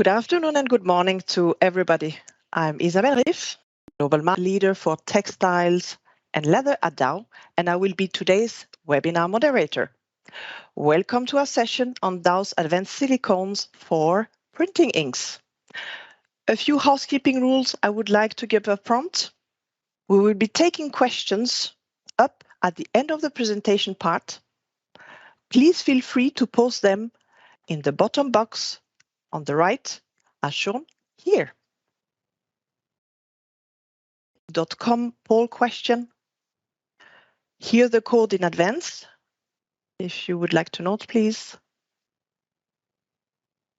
Good afternoon and good morning to everybody. I'm Isabelle Riff, Global Market Leader for Textiles and Leather at Dow, and I will be today's webinar moderator. Welcome to our session on Dow's advanced silicones for printing inks. A few housekeeping rules I would like to give up front. We will be taking questions up at the end of the presentation part. Please feel free to post them in the bottom box on the right, as shown here. .com poll question. Here the code in advance. If you would like to note, please.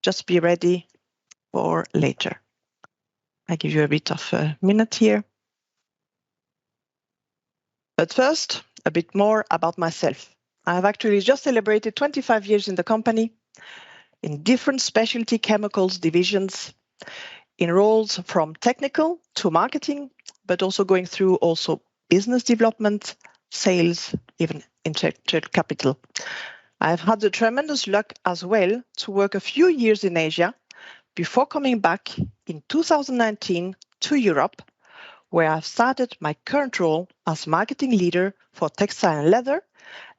Just be ready for later. I give you a bit of a minute here. But first, a bit more about myself. I have actually just celebrated 25 years in the company, in different specialty chemicals divisions, in roles from technical to marketing, but also going through also business development, sales, even intellectual capital. I've had the tremendous luck as well to work a few years in Asia before coming back in 2019 to Europe, where I've started my current role as marketing leader for textile and leather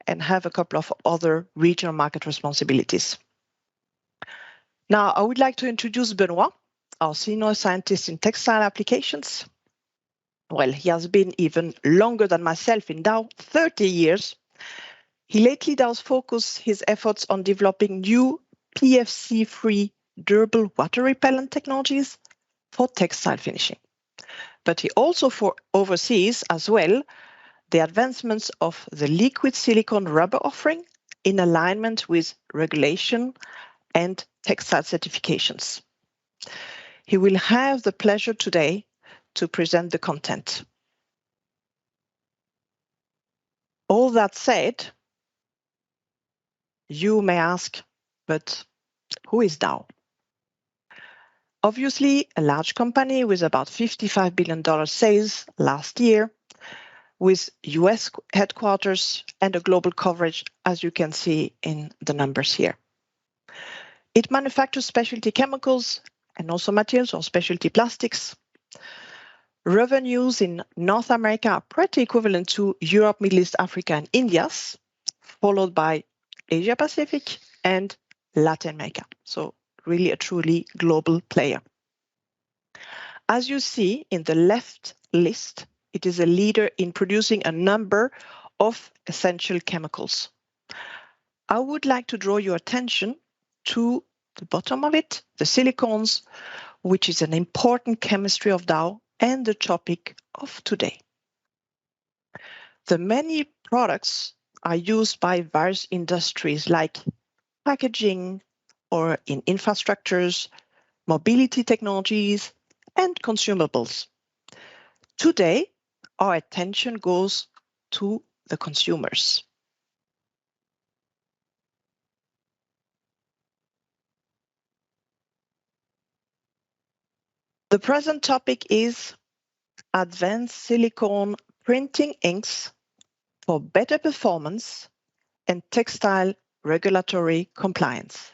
and have a couple of other regional market responsibilities. Now, I would like to introduce Benoit, our senior scientist in textile applications. Well, he has been even longer than myself in Dow, 30 years. He lately does focus his efforts on developing new PFC-free durable water repellent technologies for textile finishing. But he also oversees as well the advancements of the liquid silicone rubber offering in alignment with regulation and textile certifications. He will have the pleasure today to present the content. All that said, you may ask, but who is Dow? Obviously, a large company with about $55 billion sales last year, with US headquarters and a global coverage, as you can see in the numbers here. It manufactures specialty chemicals and also materials or specialty plastics. Revenues in North America are pretty equivalent to Europe, Middle East, Africa, and India's, followed by Asia Pacific and Latin America. So really a truly global player. As you see in the left list, it is a leader in producing a number of essential chemicals. I would like to draw your attention to the bottom of it, the silicones, which is an important chemistry of Dow and the topic of today. The many products are used by various industries like packaging or in infrastructures, mobility technologies, and consumables. Today, our attention goes to the consumers. The present topic is advanced silicone printing inks for better performance and textile regulatory compliance.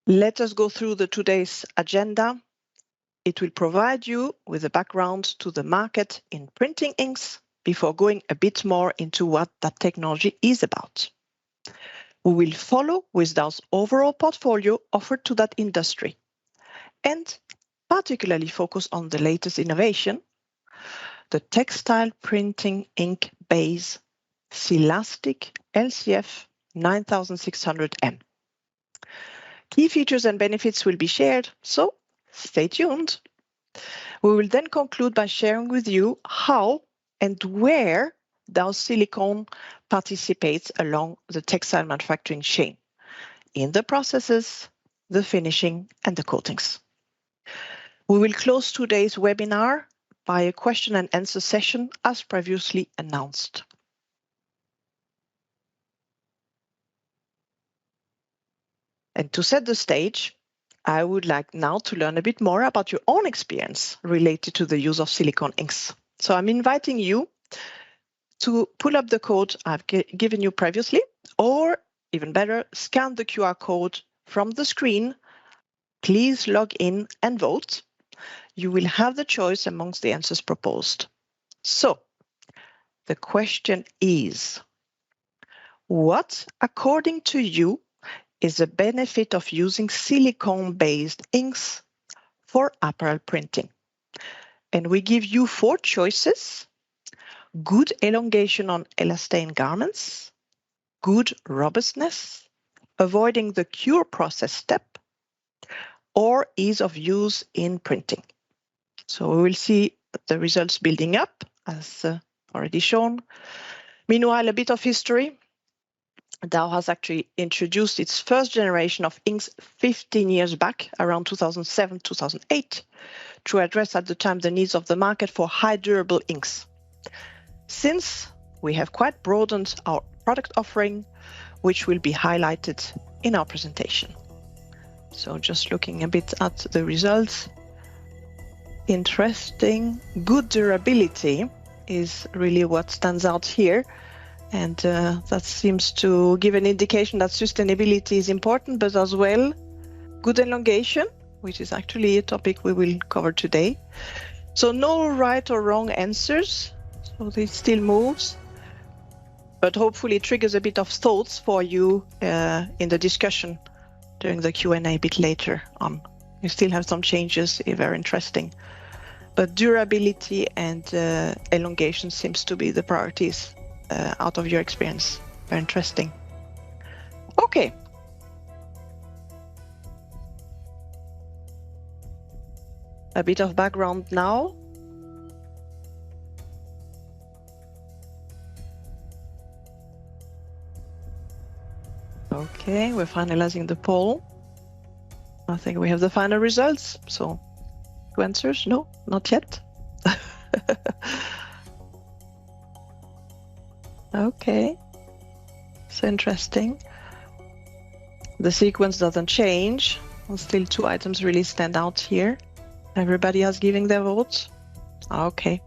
Let us go through today's agenda. It will provide you with a background to the market in printing inks before going a bit more into what that technology is about. We will follow with Dow's overall portfolio offered to that industry and particularly focus on the latest innovation, the textile printing ink base Silastic LCF 9600M. Key features and benefits will be shared, so stay tuned. We will then conclude by sharing with you how and where Dow's silicone participates along the textile manufacturing chain, in the processes, the finishing, and the coatings. We will close today's webinar by a question and answer session as previously announced. And to set the stage, I would like now to learn a bit more about your own experience related to the use of silicone inks. So I'm inviting you to pull up the code I've given you previously, or even better, scan the QR code from the screen. Please log in and vote. You will have the choice amongst the answers proposed. So, the question is, what, according to you, is the benefit of using silicone-based inks for apparel printing? And we give you 4 choices: good elongation on elastane garments, good robustness, avoiding the cure process step, or ease of use in printing. So we will see the results building up, as already shown. Meanwhile, a bit of history. Dow has actually introduced its first generation of inks 15 years back, around 2007, 2008, to address at the time the needs of the market for high durable inks. Since, we have quite broadened our product offering, which will be highlighted in our presentation. So just looking a bit at the results. Interesting. Good durability is really what stands out here. And that seems to give an indication that sustainability is important, but as well, good elongation, which is actually a topic we will cover today. So no right or wrong answers. So this still moves, but hopefully it triggers a bit of thoughts for you in the discussion during the Q&A a bit later on. You still have some changes, very interesting. But durability and elongation seems to be the priorities out of your experience. Very interesting. Okay. A bit of background now. Okay, we're finalizing the poll. I think we have the final results. So, 2 answers? No, not yet. Okay, so interesting. The sequence doesn't change. Still 2 items really stand out here. Everybody has given their votes. Okay.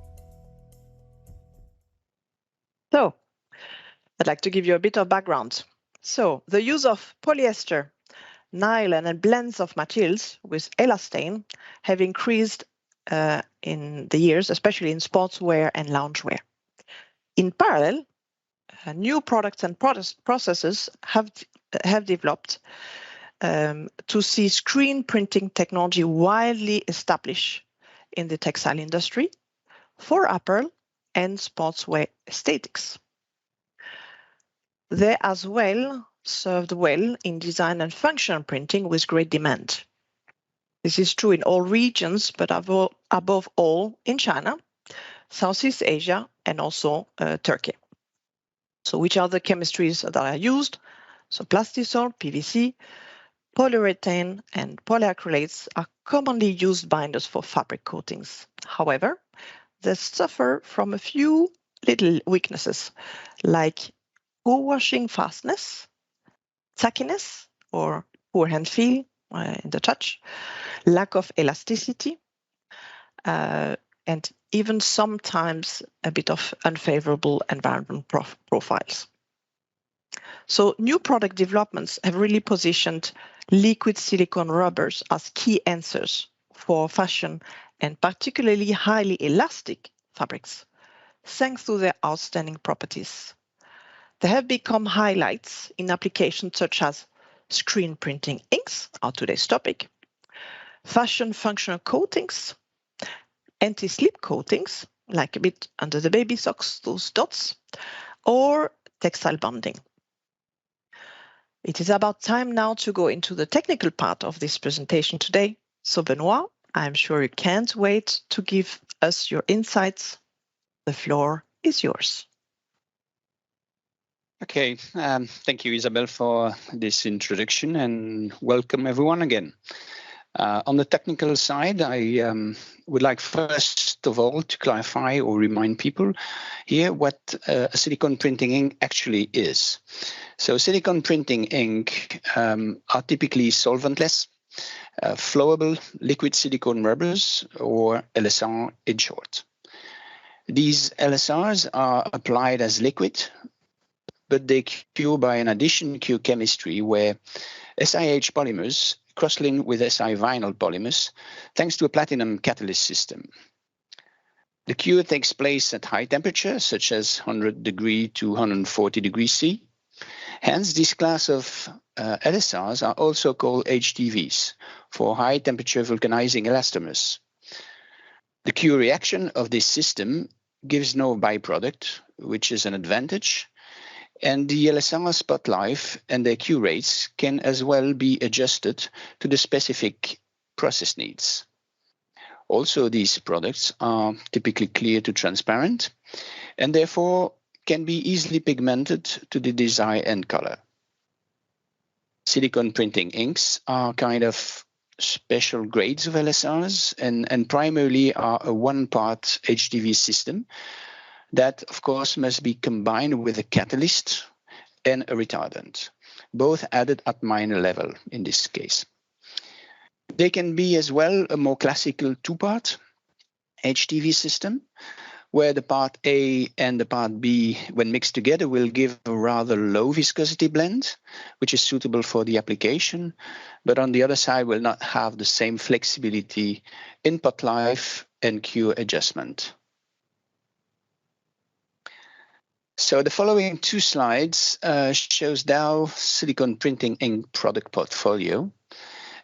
So, I'd like to give you a bit of background. So, the use of polyester, nylon, and blends of materials with elastane have increased in the years, especially in sportswear and loungewear. In parallel, new products and processes have developed to see screen printing technology widely established in the textile industry for apparel and sportswear aesthetics. They as well served well in design and functional printing with great demand. This is true in all regions, but above all in China, Southeast Asia, and also Turkey. So which are the chemistries that are used? So plastisol, PVC, polyurethane, and polyacrylates are commonly used binders for fabric coatings. However, they suffer from a few little weaknesses, like poor washing fastness, tackiness or poor hand feel in the touch, lack of elasticity, and even sometimes a bit of unfavorable environmental profiles. So new product developments have really positioned liquid silicone rubbers as key answers for fashion and particularly highly elastic fabrics, thanks to their outstanding properties. They have become highlights in applications such as screen printing inks, our today's topic, fashion functional coatings, anti-slip coatings, like a bit under the baby socks, those dots, or textile bonding. It is about time now to go into the technical part of this presentation today. So Benoit, I'm sure you can't wait to give us your insights. The floor is yours. Okay, thank you, Isabelle, for this introduction, and welcome everyone again. On the technical side, I would like first of all to clarify or remind people here what a silicone printing ink actually is. So silicone printing ink are typically solventless, flowable liquid silicone rubbers, or LSR in short. These LSRs are applied as liquid, but they cure by an addition cure chemistry where SiH polymers cross-link with Si vinyl polymers thanks to a platinum catalyst system. The cure takes place at high temperature, such as 100 degree to 140 degrees C. Hence, this class of LSRs are also called HTVs, for high temperature vulcanizing elastomers. The cure reaction of this system gives no byproduct, which is an advantage, and the LSR spot life and their cure rates can as well be adjusted to the specific process needs. Also, these products are typically clear to transparent and therefore can be easily pigmented to the desired end color. Silicone printing inks are kind of special grades of LSRs and primarily are a one-part HTV system that, of course, must be combined with a catalyst and a retardant, both added at minor level in this case. They can be as well a more classical two-part HTV system, where the part A and the part B, when mixed together, will give a rather low viscosity blend, which is suitable for the application, but on the other side will not have the same flexibility in pot life and cure adjustment. So the following two slides shows Dow silicone printing ink product portfolio,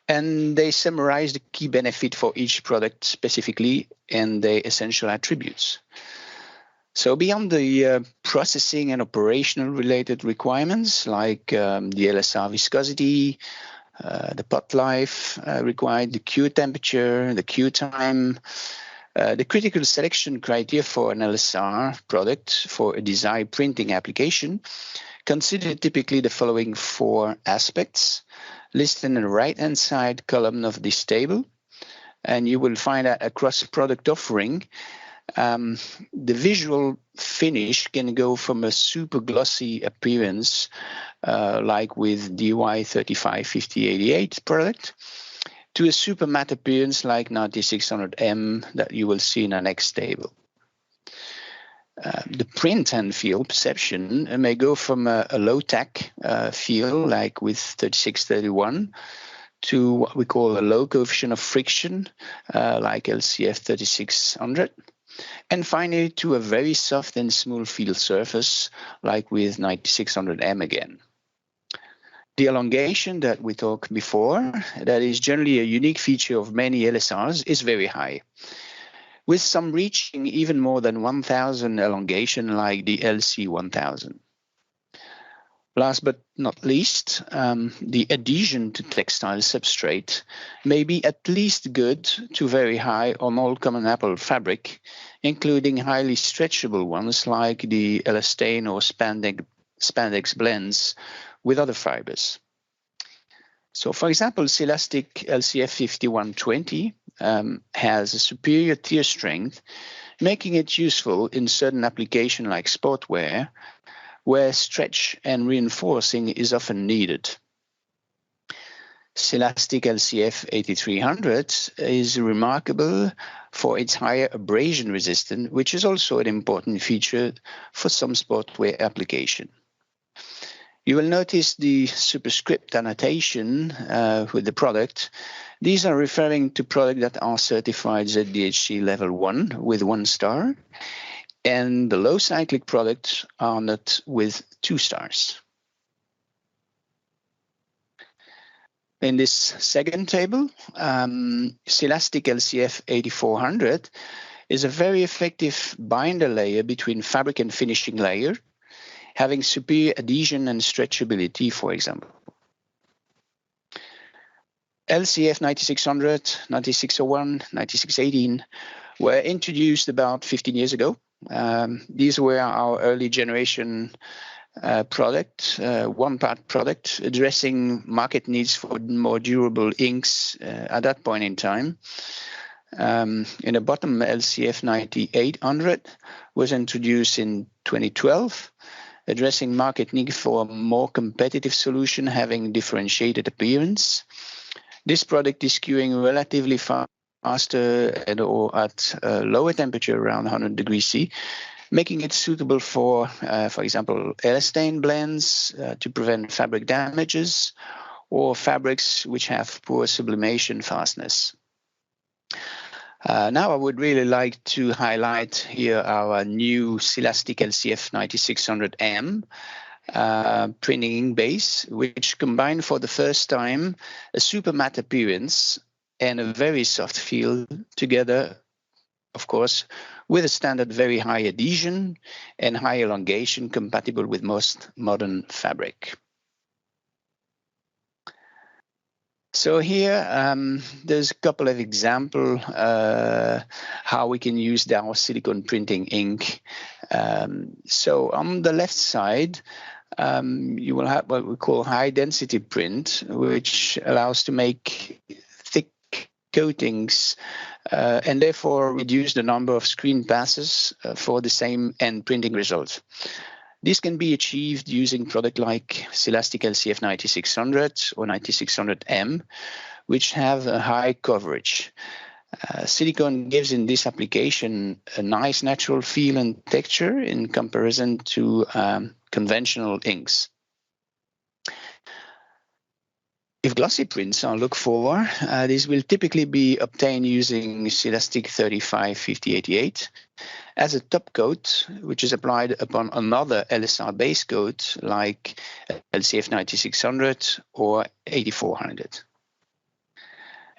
and they summarize the key benefit for each product specifically and their essential attributes. So beyond the processing and operational related requirements like the LSR viscosity, the pot life required, the cure temperature, the cure time, the critical selection criteria for an LSR product for a desired printing application consider typically the following four aspects listed in the right-hand side column of this table. And you will find that across product offering, the visual finish can go from a super glossy appearance, like with DY 355088 product, to a super matte appearance like 9600M that you will see in the next table. The print and feel perception may go from a low-tech feel like with 3631 to what we call a low coefficient of friction like LCF 3600. And finally, to a very soft and smooth feel surface like with 9600M again. The elongation that we talked before, that is generally a unique feature of many LSRs, is very high, with some reaching even more than 1000 elongation like the LC1000. Last but not least, the adhesion to textile substrate may be at least good to very high on all common apparel fabric, including highly stretchable ones like the elastane or spandex blends with other fibers. So for example, Celastic LCF 5120 has a superior tear strength, making it useful in certain applications like sportswear, where stretch and reinforcing is often needed. Celastic LCF 8300 is remarkable for its higher abrasion resistance, which is also an important feature for some sportswear application. You will notice the superscript annotation with the product. These are referring to products that are certified ZDHC level 1 with 1 star, and the low cyclic products are not with 2 stars. In this second table, Celastic LCF 8400 is a very effective binder layer between fabric and finishing layer, having superior adhesion and stretchability, for example. LCF 9600, 9601, 9618 were introduced about 15 years ago. These were our early generation product, one-part product, addressing market needs for more durable inks at that point in time. In the bottom, LCF 9800 was introduced in 2012, addressing market need for a more competitive solution having differentiated appearance. This product is curing relatively fast faster and or at a lower temperature around 100 degrees C, making it suitable for example, elastane blends to prevent fabric damages or fabrics which have poor sublimation fastness. Now I would really like to highlight here our new Silastic LCF 9600M printing ink base, which combined for the first time a super matte appearance and a very soft feel together, of course, with a standard very high adhesion and high elongation compatible with most modern fabric. So here, there's a couple of examples how we can use our silicone printing ink. So on the left side, you will have what we call high density print, which allows to make thick coatings and therefore reduce the number of screen passes for the same end printing result. This can be achieved using product like Silastic LCF 9600 or 9600M, which have a high coverage. Silicone gives in this application a nice natural feel and texture in comparison to conventional inks. If glossy prints are looked for, these will typically be obtained using Silastic 355088 as a top coat, which is applied upon another LSR base coat like LCF 9600 or 8400.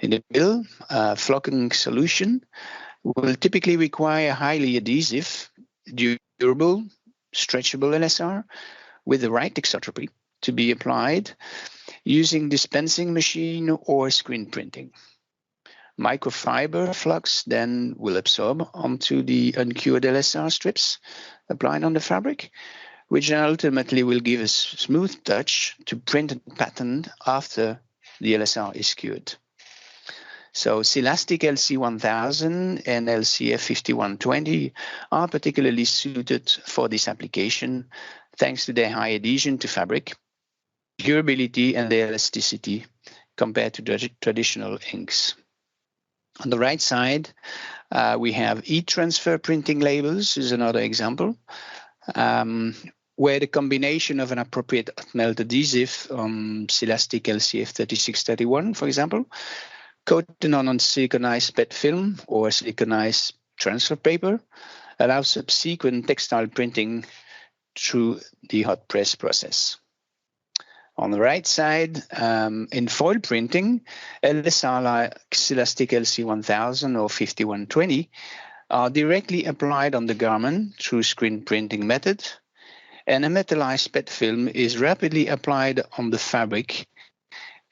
In the middle, flocking solution will typically require highly adhesive, durable, stretchable LSR with the right exotropy to be applied using dispensing machine or screen printing. Microfiber flux then will absorb onto the uncured LSR strips applied on the fabric, which ultimately will give a smooth touch to printed pattern after the LSR is cured. So Silastic LC1000 and LCF 5120 are particularly suited for this application thanks to their high adhesion to fabric, durability and their elasticity compared to traditional inks. On the right side, we have e-transfer printing labels is another example, where the combination of an appropriate melt adhesive on Silastic LCF 3631, for example, coated on siliconized PET film or siliconized transfer paper, allows subsequent textile printing through the hot press process. On the right side, in foil printing, LSR like Silastic LC1000 or 5120 are directly applied on the garment through screen printing method, and a metallized PET film is rapidly applied on the fabric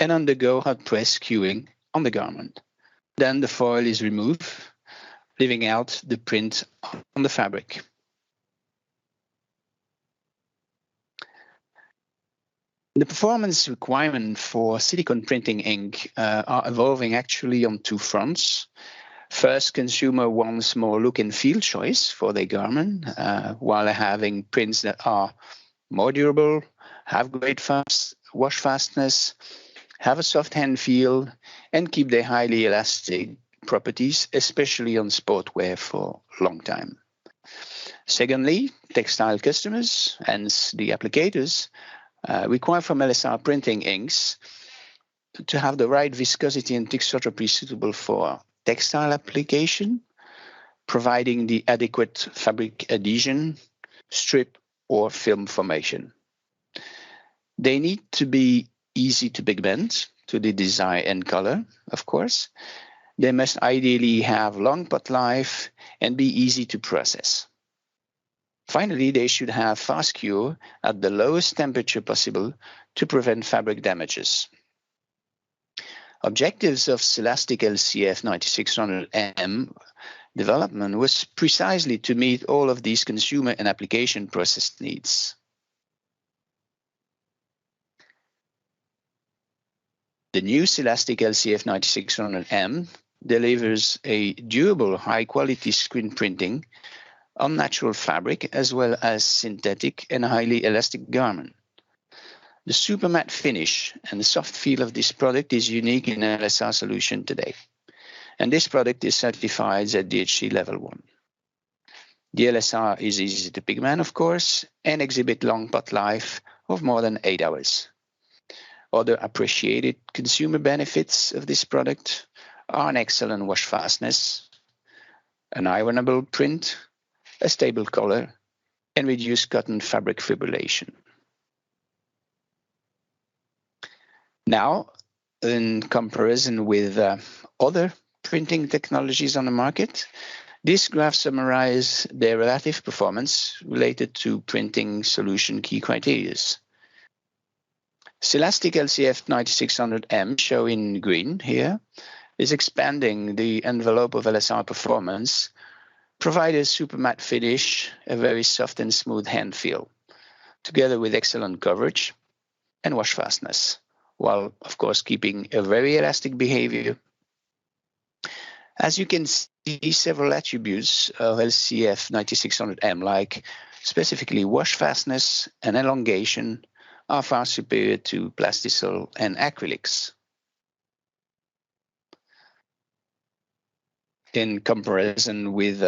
and undergo hot press curing on the garment. Then the foil is removed, leaving out the print on the fabric. The performance requirements for silicone printing ink are evolving actually on two fronts. First, consumer wants more look and feel choice for their garment, while having prints that are more durable, have great wash fastness, have a soft hand feel, and keep their highly elastic properties, especially on sportswear for a long time. Secondly, textile customers, hence the applicators, require from LSR printing inks to have the right viscosity and texturetry suitable for textile application, providing the adequate fabric adhesion, strip, or film formation. They need to be easy to pigment to the design and color, of course. They must ideally have long pot life and be easy to process. Finally, they should have fast cure at the lowest temperature possible to prevent fabric damages. Objectives of Silastic LCF 9600M development was precisely to meet all of these consumer and application process needs. The new Silastic LCF 9600M delivers a durable, high-quality screen printing on natural fabric as well as synthetic and highly elastic garment. The super matte finish and the soft feel of this product is unique in LSR solution today. And this product is certified at DHC level 1. The LSR is easy to pigment, of course, and exhibit long pot life of more than 8 hours. Other appreciated consumer benefits of this product are an excellent wash fastness, an ironable print, a stable color, and reduced cotton fabric fibrillation. Now, in comparison with other printing technologies on the market, this graph summarizes their relative performance related to printing solution key criteria. Silastic LCF 9600M, shown in green here, is expanding the envelope of LSR performance, providing a super matte finish, a very soft and smooth hand feel, together with excellent coverage and wash fastness, while of course keeping a very elastic behavior. As you can see, several attributes of LCF 9600M, like specifically wash fastness and elongation, are far superior to plastisol and acrylics. In comparison with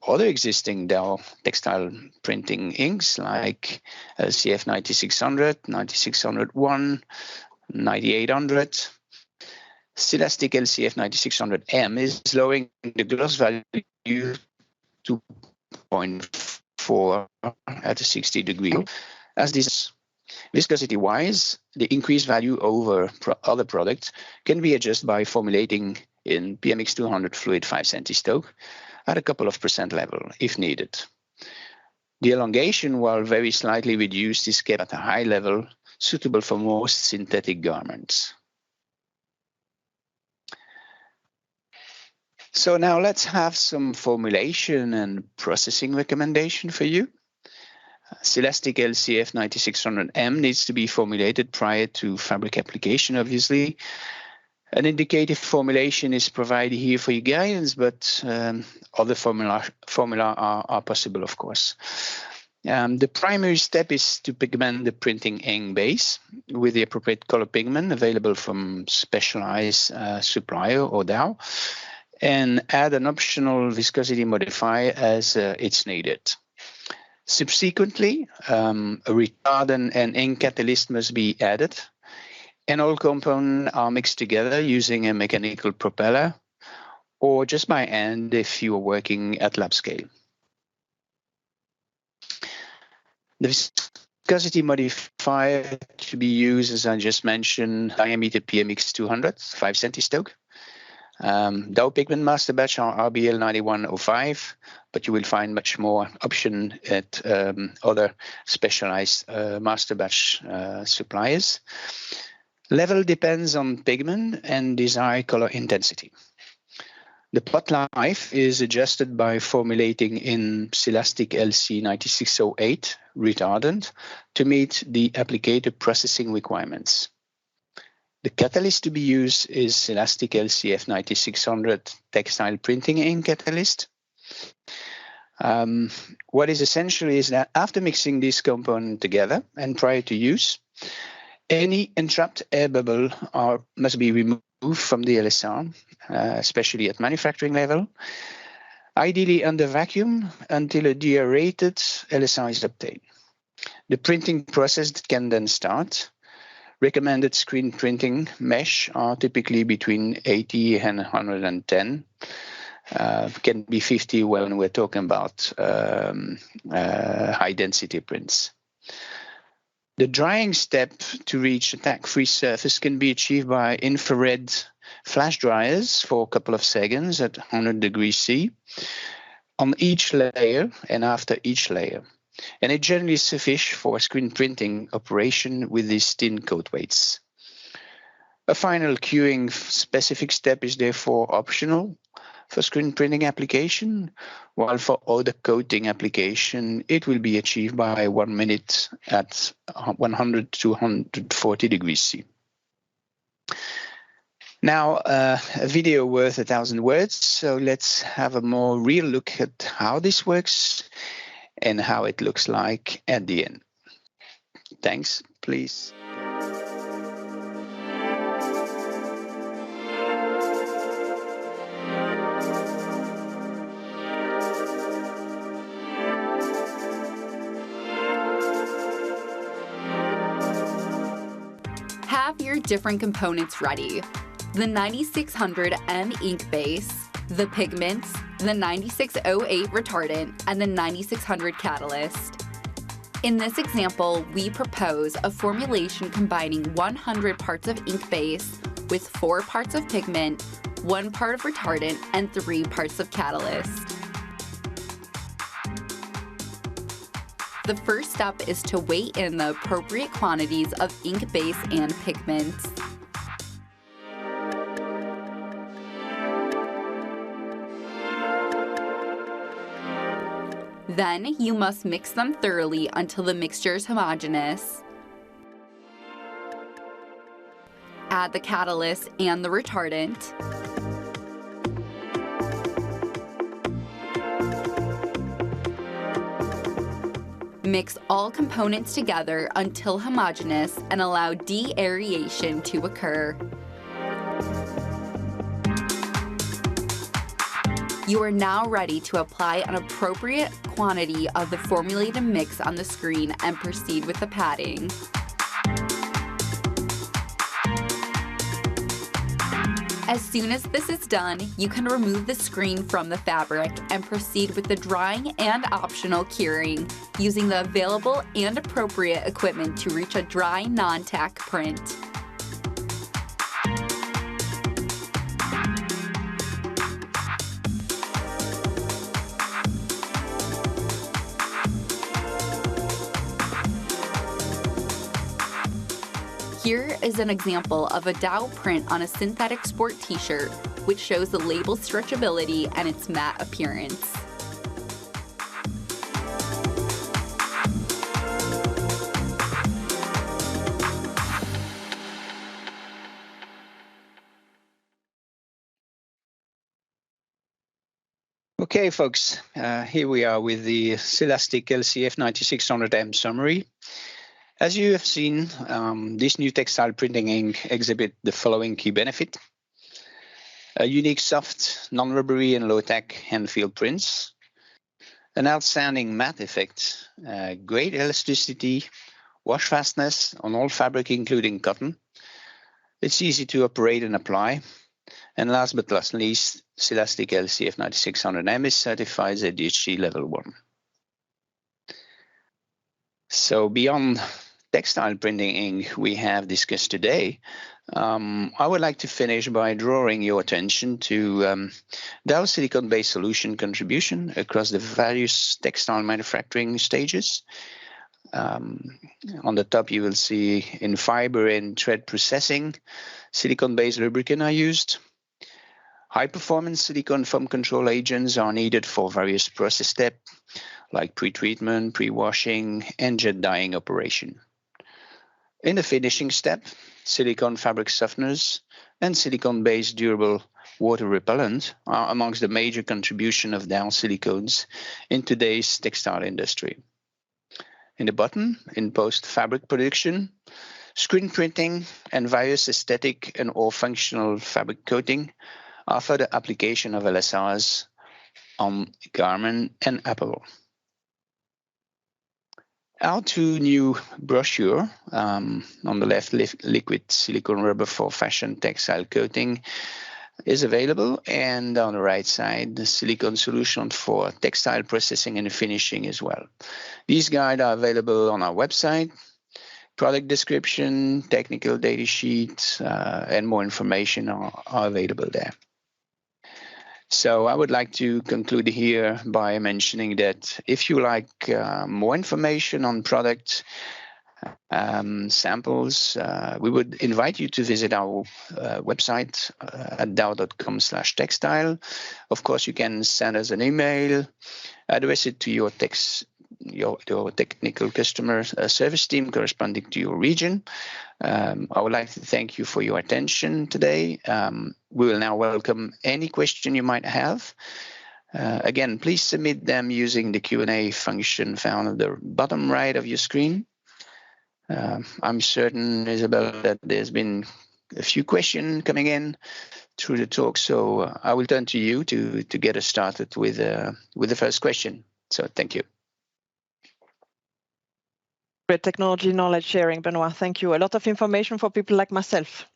other existing Dow textile printing inks like LCF 9600, 9601, 9800, Silastic LCF 9600M is lowering the gloss value to 2.4 at a 60-degree. As this viscosity-wise, the increased value over other products can be adjusted by formulating in PMX200 fluid 5 centistoke at a couple of % level if needed. The elongation, while very slightly reduced, is kept at a high level, suitable for most synthetic garments. So now let's have some formulation and processing recommendation for you. Silastic LCF 9600M needs to be formulated prior to fabric application, obviously. An indicative formulation is provided here for your guidance, but other formula are possible, of course. The primary step is to pigment the printing ink base with the appropriate color pigment available from specialized supplier or Dow, and add an optional viscosity modifier as it's needed. Subsequently, a retardant and ink catalyst must be added, and all components are mixed together using a mechanical propeller or just by hand if you are working at lab scale. The viscosity modifier to be used, as I just mentioned, diameter PMX200, 5 centistoke. Dow pigment master batch are RBL 9105, but you will find much more option at other specialized master batch suppliers. Level depends on pigment and desired color intensity. The pot life is adjusted by formulating in Silastic LC 9608 retardant to meet the applicator processing requirements. The catalyst to be used is Silastic LCF 9600 textile printing ink catalyst. What is essential is that after mixing this component together and prior to use, any entrapped air bubble must be removed from the LSR, especially at manufacturing level, ideally under vacuum until a deaerated LSR is obtained. The printing process can then start. Recommended screen printing mesh are typically between 80 and 110. Can be 50 when we're talking about high density prints. The drying step to reach a tack-free surface can be achieved by infrared flash dryers for a couple of seconds at 100 degrees C on each layer and after each layer. And it generally is sufficient for a screen printing operation with these thin coat weights. A final curing specific step is therefore optional for screen printing application, while for other coating application, it will be achieved by 1 minute at 100 to 140 degrees C. Now, a video worth 1,000 words, so let's have a more real look at how this works and how it looks like at the end. Thanks, please. have your different components ready. The 9600M ink base, the pigments, the 9608 retardant, and the 9600 catalyst. In this example, we propose a formulation combining 100 parts of ink base with 4 parts of pigment, 1 part of retardant, and 3 parts of catalyst. The first step is to weigh in the appropriate quantities of ink base and pigments. Then you must mix them thoroughly until the mixture is homogeneous. Add the catalyst and the retardant. Mix all components together until homogeneous and allow de-aeration to occur. You are now ready to apply an appropriate quantity of the formulated mix on the screen and proceed with the padding. As soon as this is done, you can remove the screen from the fabric and proceed with the drying and optional curing, using the available and appropriate equipment to reach a dry, non-tack print. Here is an example of a dowel print on a synthetic sport t-shirt, which shows the label stretchability and its matte appearance. Okay, folks, here we are with the Silastic LCF 9600M summary. As you have seen, this new textile printing ink exhibits the following key benefit: a unique soft, non-rubbery and low-tack hand-feel prints, an outstanding matte effect, great elasticity, wash fastness on all fabric including cotton. It's easy to operate and apply. And last but not least, Silastic LCF 9600M is certified ZDHC Level 1. So beyond textile printing ink we have discussed today, I would like to finish by drawing your attention to Dow silicone-based solution contribution across the various textile manufacturing stages. On the top you will see in fiber and thread processing, silicone-based lubricant are used. High-performance silicone foam control agents are needed for various process steps like pre-treatment, pre-washing, and jet dyeing operation. In the finishing step, silicone fabric softeners and silicone-based durable water repellent are amongst the major contribution of Dow silicones in today's textile industry. In the bottom, in post-fabric production, screen printing and various aesthetic and or functional fabric coating are further application of LSRs on garment and apparel. Our 2 new brochure, on the left, liquid silicone rubber for fashion textile coating is available, and on the right side, the silicone solution for textile processing and finishing as well. These guides are available on our website. Product description, technical data sheets, and more information are available there. So I would like to conclude here by mentioning that if you like more information on product samples, we would invite you to visit our website at dow.com/textile. Of course, you can send us an email, address it to your technical customer service team corresponding to your region. I would like to thank you for your attention today. We will now welcome any question you might have. Again, please submit them using the Q&A function found at the bottom right of your screen. I'm certain, Isabelle, that there's been a few questions coming in through the talk, so I will turn to you to get us started with the first question. So thank you. Great technology knowledge sharing, Benoit. Thank you. A lot of information for people like myself.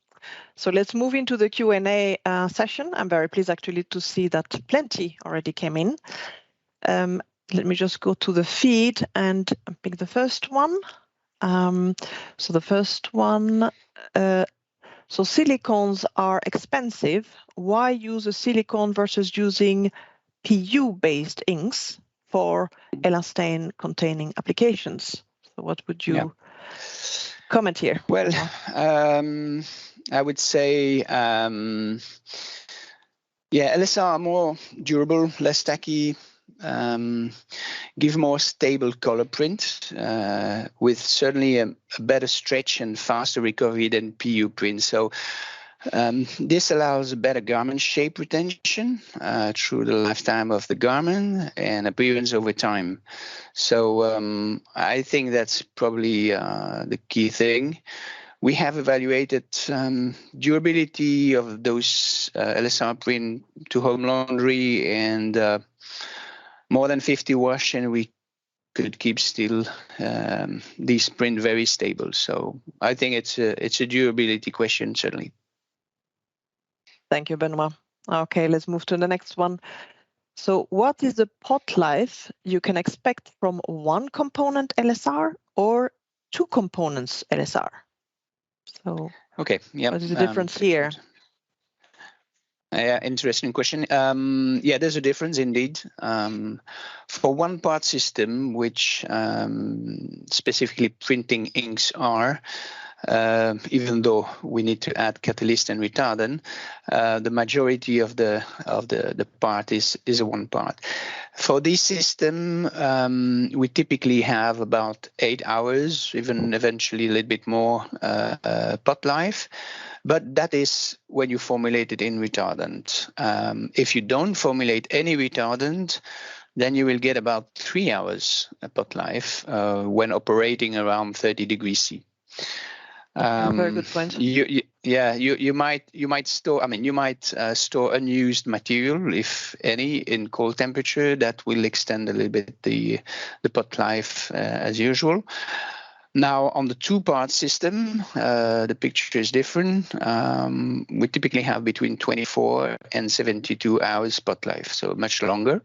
So let's move into the Q&A session. I'm very pleased actually to see that plenty already came in. Let me just go to the feed and pick the first one. So the first one, so silicones are expensive. Why use a silicone versus using PU-based inks for elastane containing applications? So what would you comment here? Well, I would say, LSR are more durable, less tacky, give more stable color print, with certainly a better stretch and faster recovery than PU print. So this allows a better garment shape retention through the lifetime of the garment and appearance over time. So I think that's probably the key thing. We have evaluated durability of those LSR print to home laundry and more than 50 wash, and we could keep still these print very stable. So I think it's a durability question, certainly. Thank you, Benoit. Okay, let's move to the next one. So what is the pot life you can expect from one component LSR or two components LSR? So okay, yeah. What is the difference here? Interesting question. There's a difference indeed. For one part system, which specifically printing inks are, even though we need to add catalyst and retardant, the majority of the part is a one part. For this system, we typically have about 8 hours, even eventually a little bit more pot life. But that is when you formulate it in retardant. If you don't formulate any retardant, then you will get about 3 hours pot life when operating around 30 degrees C. Very good point. You might store. I mean, you might store unused material, if any, in cold temperature. That will extend a little bit the pot life as usual. Now, on the two-part system, the picture is different. We typically have between 24 and 72 hours pot life, so much longer.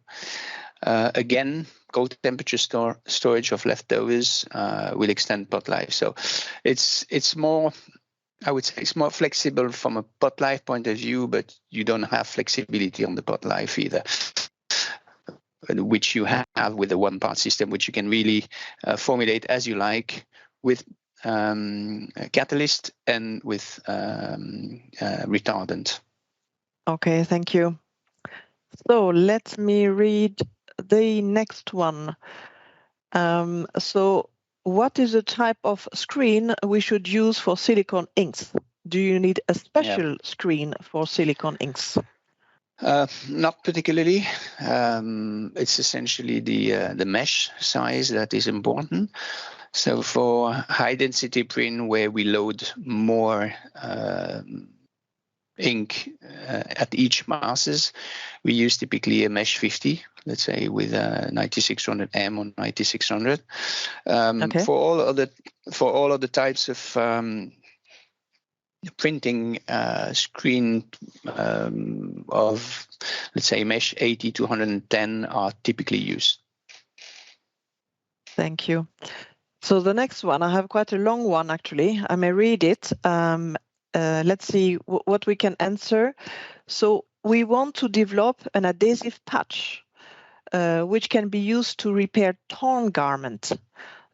Again, cold temperature storage of leftovers will extend pot life. So it's more, I would say, it's more flexible from a pot life point of view, but you don't have flexibility on the pot life either, which you have with the one-part system, which you can really formulate as you like with catalyst and with retardant. Okay, thank you. So let me read the next one. So what is the type of screen we should use for silicone inks? Do you need a special screen for silicone inks? Not particularly. It's essentially the mesh size that is important. So for high density print, where we load more ink at each masses, we use typically a mesh 50, let's say, with a 9600M or 9600. For all other types of printing, screen of, let's say, mesh 80 to 110 are typically used. Thank you. So the next one, I have quite a long one actually. I may read it. Let's see what we can answer. So we want to develop an adhesive patch, which can be used to repair torn garment.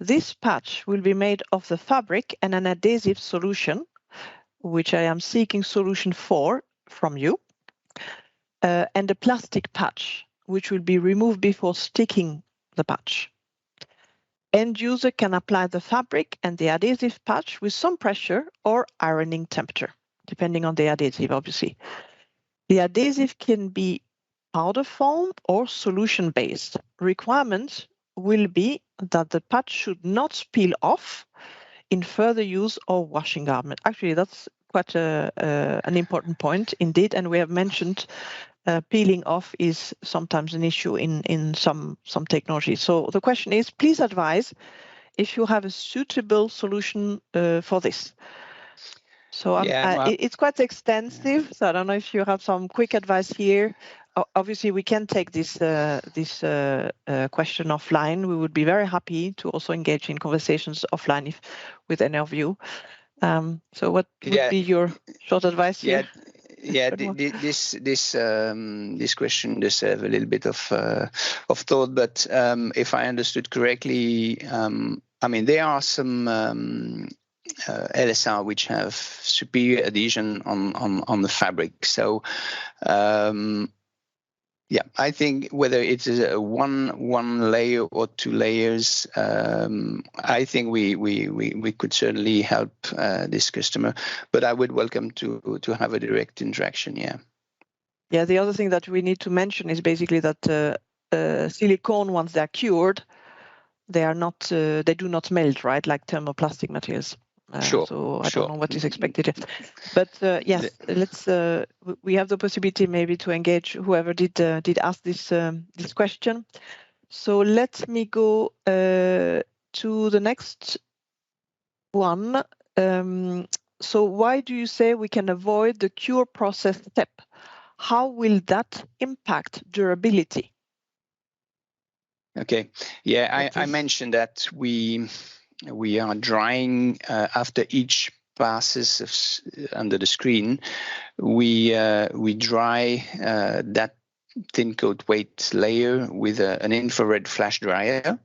This patch will be made of the fabric and an adhesive solution, which I am seeking solution for from you, and a plastic patch, which will be removed before sticking the patch. End user can apply the fabric and the adhesive patch with some pressure or ironing temperature, depending on the adhesive, obviously. The adhesive can be powder form or solution-based. Requirement will be that the patch should not peel off in further use or washing garment. Actually, that's quite an important point indeed, and we have mentioned peeling off is sometimes an issue in some technology. So the question is, please advise if you have a suitable solution for this. So it's quite extensive. So I don't know if you have some quick advice here. Obviously, we can take this question offline. We would be very happy to also engage in conversations offline with any of you. So what would be your short advice here? This question deserves a little bit of thought. But if I understood correctly, I mean there are some LSR which have superior adhesion on the fabric. So I think whether it's a one layer or 2 layers, I think we could certainly help this customer. But I would welcome to have a direct interaction. Yeah. The other thing that we need to mention is basically that silicone, once they're cured, they do not melt, right, like thermoplastic materials. Sure. So I don't know what is expected. But yes, let's. We have the possibility maybe to engage whoever did ask this question. So let me go to the next one. So why do you say we can avoid the cure process step? How will that impact durability? Okay. Yeah, I mentioned that we are drying after each passes under the screen. We dry that thin coat weight layer with an infrared flash dryer.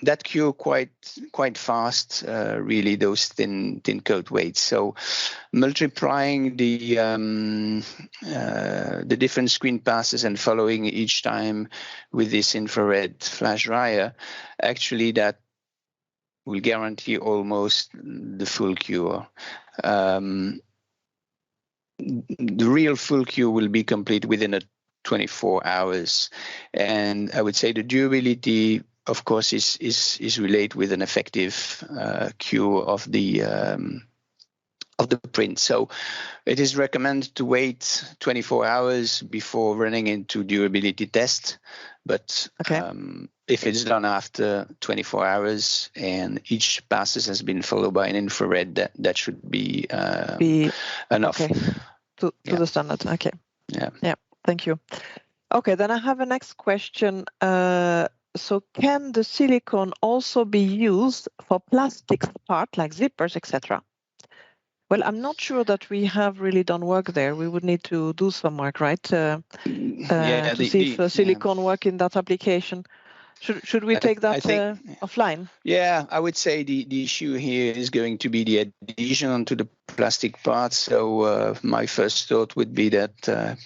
That cure quite fast, really, those thin coat weights. So multiplying the different screen passes and following each time with this infrared flash dryer, actually that will guarantee almost the full cure. The real full cure will be complete within 24 hours, and I would say the durability, of course, is related with an effective cure of the print. So it is recommended to wait 24 hours before running into durability test. But if it's done after 24 hours and each passes has been followed by an infrared, that should be enough. Okay. To the standard. Okay. Yeah. Thank you. Okay. Then I have a next question. So can the silicone also be used for plastic parts like zippers, etc.? Well, I'm not sure that we have really done work there. We would need to do some work, right? To see if silicone work in that application. Should we take that offline? Yeah, I would say the issue here is going to be the adhesion onto the plastic parts. So my first thought would be that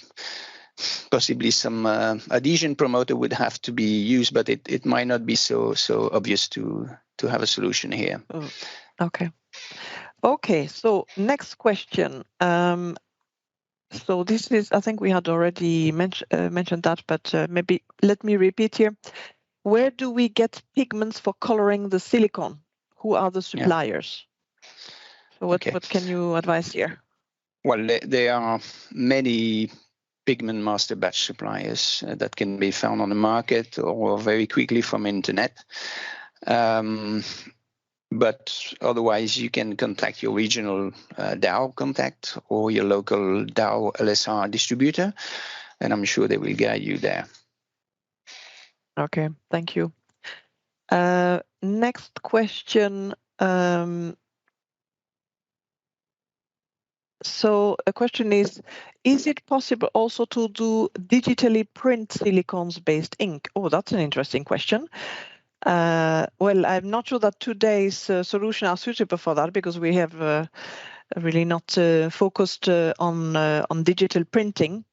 possibly some adhesion promoter would have to be used, but it might not be so obvious to have a solution here. Okay, so next question. So this is, I think we had already mentioned that, but maybe let me repeat here. Where do we get pigments for coloring the silicone? Who are the suppliers? So what can you advise here? Well, there are many pigment master batch suppliers that can be found on the market or very quickly from internet. But otherwise, you can contact your regional Dow contact or your local Dow LSR distributor, and I'm sure they will guide you there. Okay, thank you. Next question. So a question is it possible also to do digitally print silicones-based ink? Oh, that's an interesting question. Well, I'm not sure that today's solutions are suitable for that because we have really not focused on digital printing.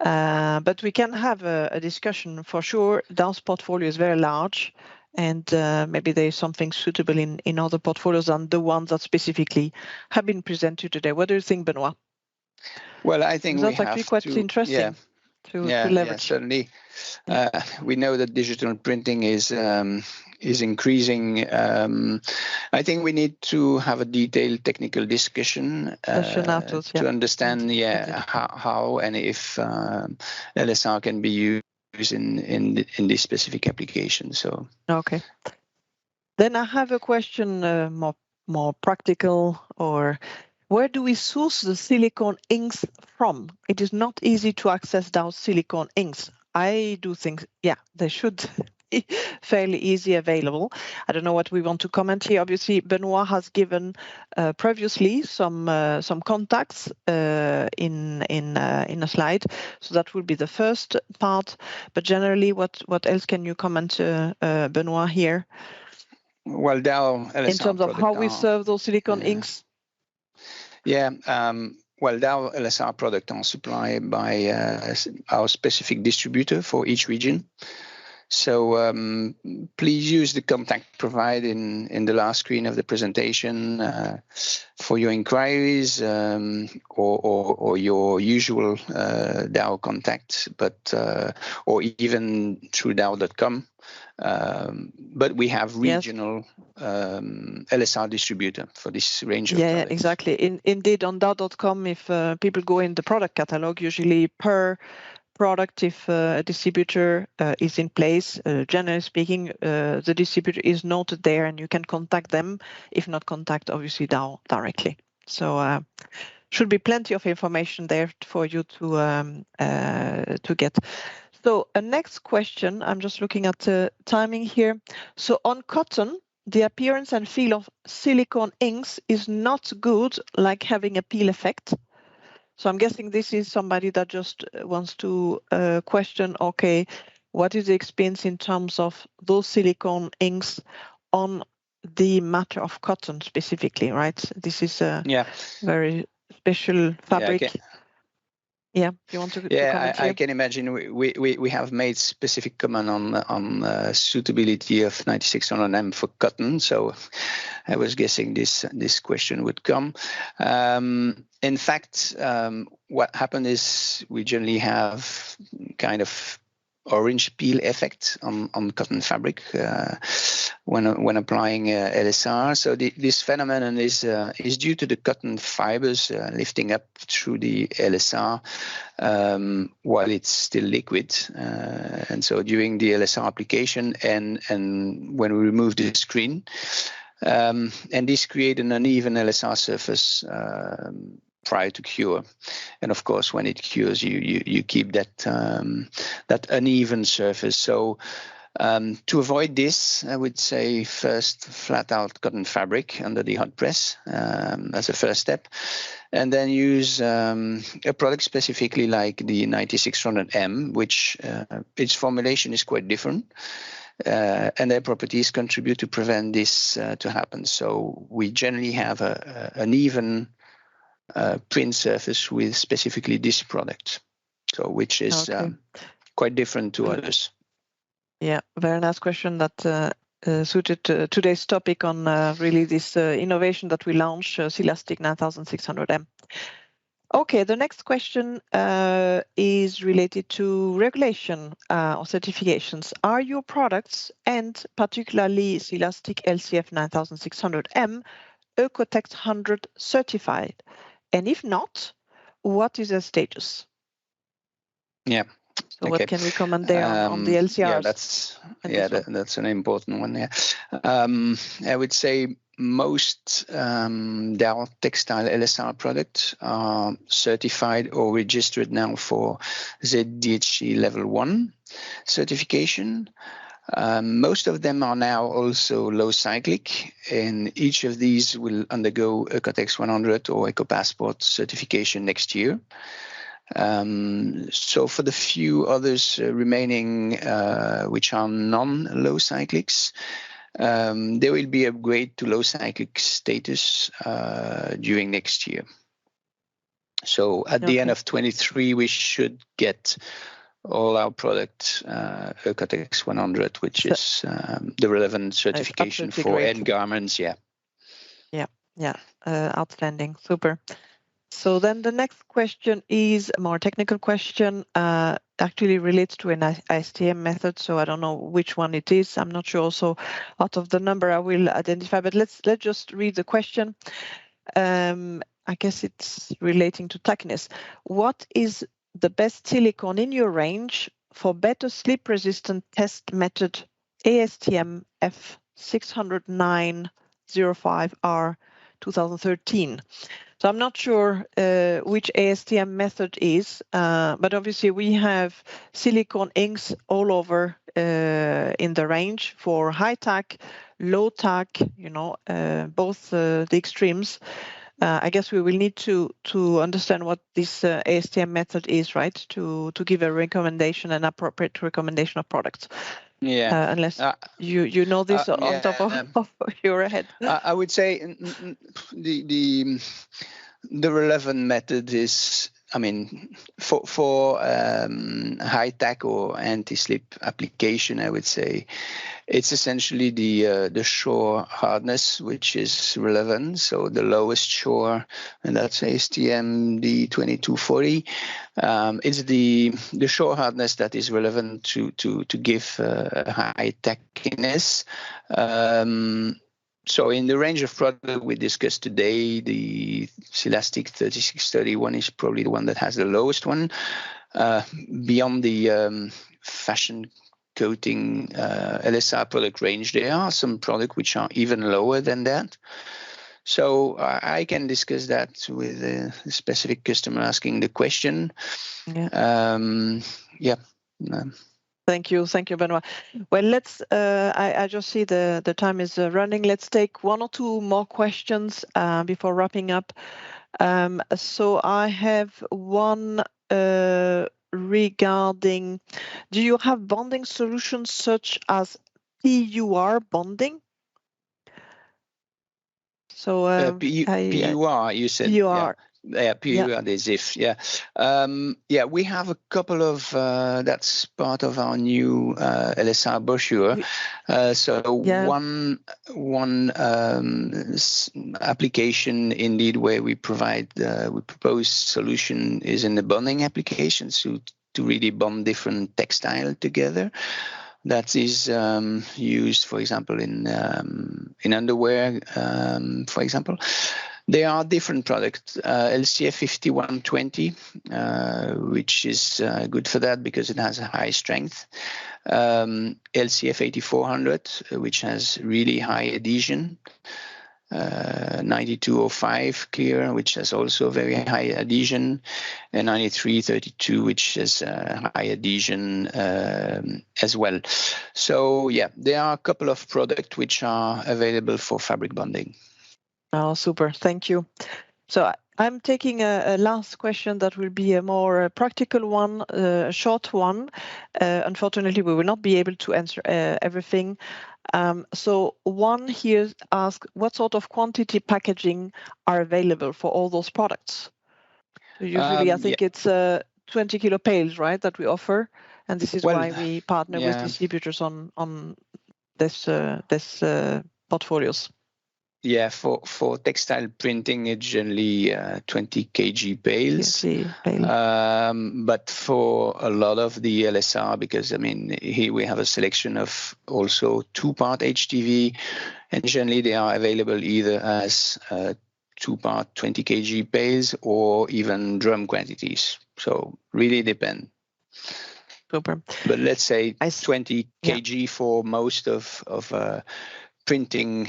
But we can have a discussion for sure. Dow's portfolio is very large, and maybe there is something suitable in other portfolios than the ones that specifically have been presented today. What do you think, Benoit? Well, I think that's actually quite interesting to leverage. Yeah, certainly. We know that digital printing is increasing. I think we need to have a detailed technical discussion to understand, how and if LSR can be used in this specific application. So okay, Then I have a question, more practical, or where do we source the silicone inks from? It is not easy to access those silicone inks. I do think, yeah, they should be fairly easy available. I don't know what we want to comment here. Obviously, Benoit has given previously some contacts in a slide, so that will be the first part. But generally, what else can you comment, Benoit, here? Well, Dow LSR in terms of how we serve those silicone inks? Yeah, well, Dow LSR products are supplied by our specific distributor for each region. So please use the contact provided in the last screen of the presentation for your inquiries or your usual Dow contact, but or even through Dow.com. But we have regional LSR distributor for this range of products. Yeah, exactly. Indeed, on Dow.com, if people go in the product catalog, usually per product, if a distributor is in place, generally speaking, the distributor is noted there and you can contact them, if not contact, obviously, Dow directly. So should be plenty of information there for you to get. So a next question, I'm just looking at the timing here. So on cotton, the appearance and feel of silicone inks is not good, like having a peel effect. So I'm guessing this is somebody that just wants to question, okay, what is the experience in terms of those silicone inks on the matter of cotton specifically, right? This is a very special fabric. Yeah, you want to comment here? I can imagine we have made specific comment on suitability of 9600M for cotton, so I was guessing this question would come. In fact, what happened is we generally have kind of orange peel effect on cotton fabric when applying LSR. So this phenomenon is due to the cotton fibers lifting up through the LSR while it's still liquid. And so during the LSR application and when we remove the screen, and this create an uneven LSR surface prior to cure, and of course when it cures you keep that uneven surface. So to avoid this, I would say first flat out cotton fabric under the hot press as a first step, and then use a product specifically like the 9600M, which its formulation is quite different. And their properties contribute to prevent this to happen. So we generally have an even print surface with specifically this product, so which is quite different to others. Yeah, very nice question that suited today's topic on really this innovation that we launched, Silastic 9600M. Okay, the next question is related to regulation or certifications. Are your products, and particularly Silastic LCF 9600M, Ecotex 100 certified? And if not, what is their status? Yeah. So what can we comment there on the LCRs? Yeah, that's an important one. Yeah, I would say most Dow textile LSR products are certified or registered now for ZDHC level 1 certification. Most of them are now also low cyclic, and each of these will undergo Ecotex 100 or EcoPassport certification next year. So for the few others remaining, which are non-low cyclics, they will be upgraded to low cyclic status during next year. So at the end of 23, we should get all our products Ecotex 100, which is the relevant certification for end garments. Outstanding, super. So then the next question is a more technical question, actually relates to an ISTM method. So I don't know which one it is. I'm not sure also out of the number I will identify, but let's just read the question. I guess it's relating to tackiness. What is the best silicone in your range for better slip resistant test method ASTM F 60905R 2013. So I'm not sure which ASTM method is, but obviously we have silicone inks all over in the range for high tack, low tack, both the extremes. I guess we will need to understand what this ASTM method is, right? To give a recommendation, an appropriate recommendation of products. Yeah. Unless you know this on top of your head. I would say the relevant method is, I mean, for high tack or anti-slip application, I would say it's essentially the shore hardness which is relevant. So the lowest shore, and that's ASTM D2240. It's the shore hardness that is relevant to give high tackiness. So in the range of product we discussed today, the Silastic 3631 is probably the one that has the lowest one. Beyond the fashion coating LSR product range, there are some products which are even lower than that. So I can discuss that with a specific customer asking the question. Yeah. Thank you, Benoit. Well, let's. I just see the time is running. Let's take one or two more questions before wrapping up. So I have one regarding: do you have bonding solutions such as PUR bonding? So PUR, you said. PUR. Yeah, PUR adhesive. Yeah, we have a couple of. That's part of our new LSR brochure. One application indeed where we propose solution is in the bonding application, so to really bond different textile together. That is used, for example, in underwear, for example. There are different products, LCF 5120, which is good for that because it has a high strength. LCF 8400, which has really high adhesion. 9205 clear, which has also very high adhesion, and 9332, which has high adhesion as well. So yeah, there are a couple of products which are available for fabric bonding. Oh, super. Thank you. So I'm taking a last question that will be a more practical one, a short one. Unfortunately, we will not be able to answer everything. So one here asks, what sort of quantity packaging are available for all those products? So usually, I think it's 20 kilo pails, right, that we offer. And this is why we partner with distributors on this portfolios. Yeah, for textile printing, it's generally 20 kg pails. But for a lot of the LSR, because I mean, here we have a selection of also 2-part HTV, and generally they are available either as 2-part 20 kg pails or even drum quantities. So really depend. Super. But let's say 20 kg for most of printing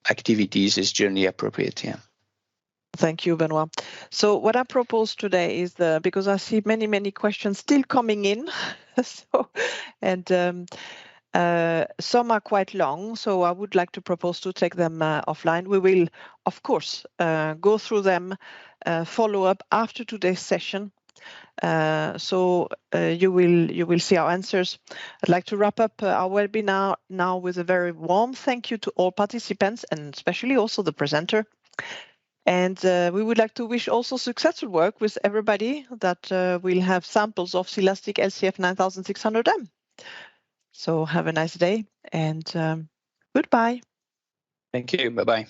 activities is generally appropriate. Yeah. Thank you, Benoit. So what I propose today is because I see many questions still coming in, some are quite long. So I would like to propose to take them offline. We will, of course, go through them, follow up after today's session. So you will see our answers. I'd like to wrap up our webinar now with a very warm thank you to all participants and especially also the presenter. And we would like to wish also successful work with everybody that will have samples of Silastic LCF 9600M. So have a nice day and goodbye. Thank you. Bye-bye.